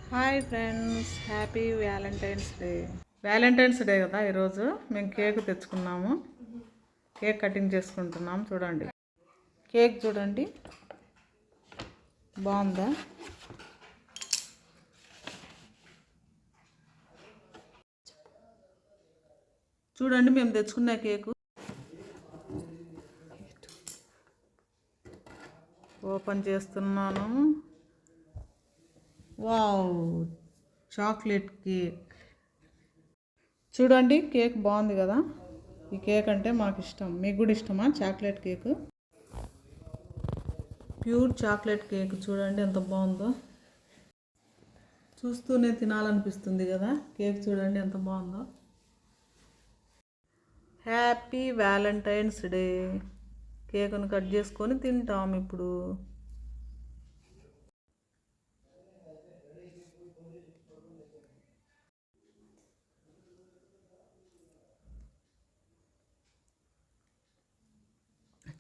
Hi friends, happy Valentine's day కదా. ఈరోజు మేము కేక్ తెచ్చుకున్నాము. కేక్ కటింగ్ చేసుకుంటున్నాం. చూడండి, కేక్ చూడండి బాగుందా. చూడండి మేము తెచ్చుకున్న కేకు ఓపెన్ చేస్తున్నాను. Wow, chocolate cake. చూడండి కేక్ బాగుంది కదా. ఈ కేక్ అంటే మాకు ఇష్టం. మీకు కూడా ఇష్టమా chocolate cake? Pure chocolate cake చూడండి ఎంత బాగుందో. చూస్తూనే తినాలనిపిస్తుంది కదా. కేక్ చూడండి ఎంత బాగుందో. Happy Valentine's day. కేకును కట్ చేసుకొని తింటాం ఇప్పుడు.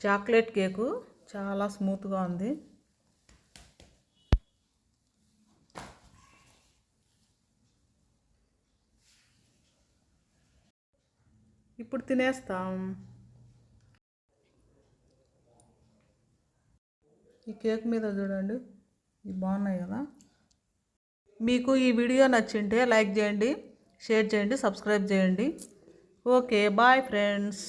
చాక్లెట్ కేకు చాలా స్మూత్గా ఉంది. ఇప్పుడు తినేస్తాం. ఈ కేక్ మీద చూడండి, ఇవి బాగున్నాయి కదా. మీకు ఈ వీడియో నచ్చింటే లైక్ చేయండి, షేర్ చేయండి, సబ్స్క్రైబ్ చేయండి. Okay, bye friends.